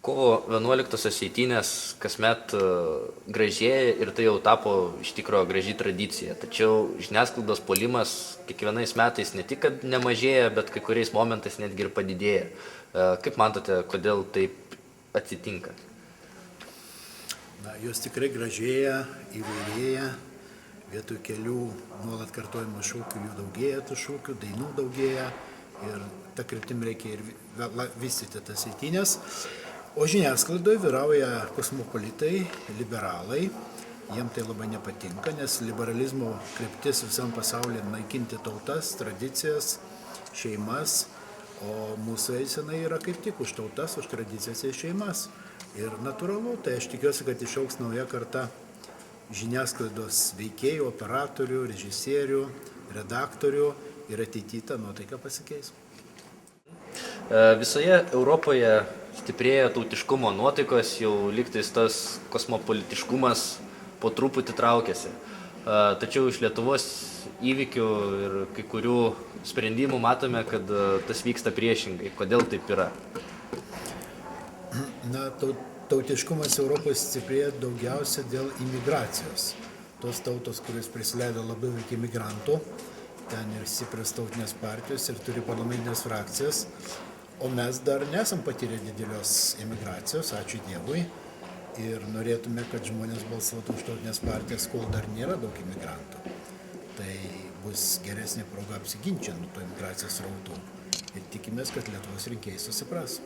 Kovo 11-osios eitynės kasmet gražėja ir tai jau tapo iš tikrųjų graži tradicija. Tačiau žiniasklaidos puolimas kiekvienais metais ne tik, kad nemažėja, bet kai kuriais momentais netgi ir padidėja. Kaip matote, kodėl taip atsitinka? Jos tikrai gražėja, įvairėja, vietoj kelių nuolat kartojimo šūkių jų daugėja, tų šūkių, dainų daugėja ir ta kryptim reikia ir vystyti tas eitynės. O žiniasklaidoje vyrauja kosmopolitai, liberalai, jiem tai labai nepatinka, nes liberalizmo kryptis visam pasaulyje naikinti tautas, tradicijas, šeimas, o mūsų eisena yra kaip tik už tautas, už tradicijas ir šeimas. Ir natūralu, tai aš tikiuosi, kad išaugs nauja karta žiniasklaidos veikėjų, operatorių, režisierių, redaktorių ir ateityje ta nuotaika pasikeis. Visoje Europoje stiprėja tautiškumo nuotaikos, jau lygtais tas kosmopolitiškumas po truputį traukiasi. Tačiau iš Lietuvos įvykių ir kai kurių sprendimų matome, kad tas vyksta priešingai. Kodėl taip yra? Tautiškumas Europoje stiprėja daugiausia dėl imigracijos. Tos tautos, kurios prisileido labai daug imigrantų, ten ir stiprios tautinės partijos ir turi parlamentinės frakcijas, o mes dar nesam patyrę didelios imigracijos, ačiū Dievui, ir norėtume, kad žmonės balsuotų už tautinės partijas, kol dar nėra daug imigrantų. Tai bus geresnė proga apsiginti nuo to imigracijos srautų ir tikimės, kad Lietuvos rinkėjai susipras.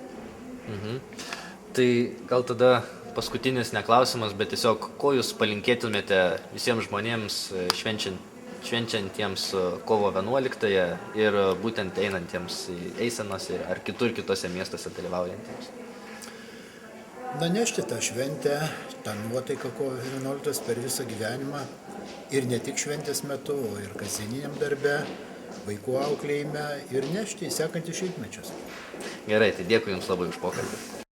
Tai gal tada paskutinis neklausimas, bet tiesiog, ko jūs palinkėtumėte visiems žmonėms švenčiantiems kovo 11-ąją ir būtent einantiems į eisenas ar kitose miestuose dalyvaujantiems? Nešti tą šventę, tą nuotaiką kovo 11 per visą gyvenimą ir ne tik šventės metu, o ir kasdieniniam darbe, vaikų auklėjime ir nešti į sekantį šimtmečius. Gerai, tai dėkui Jums labai už pokalbį.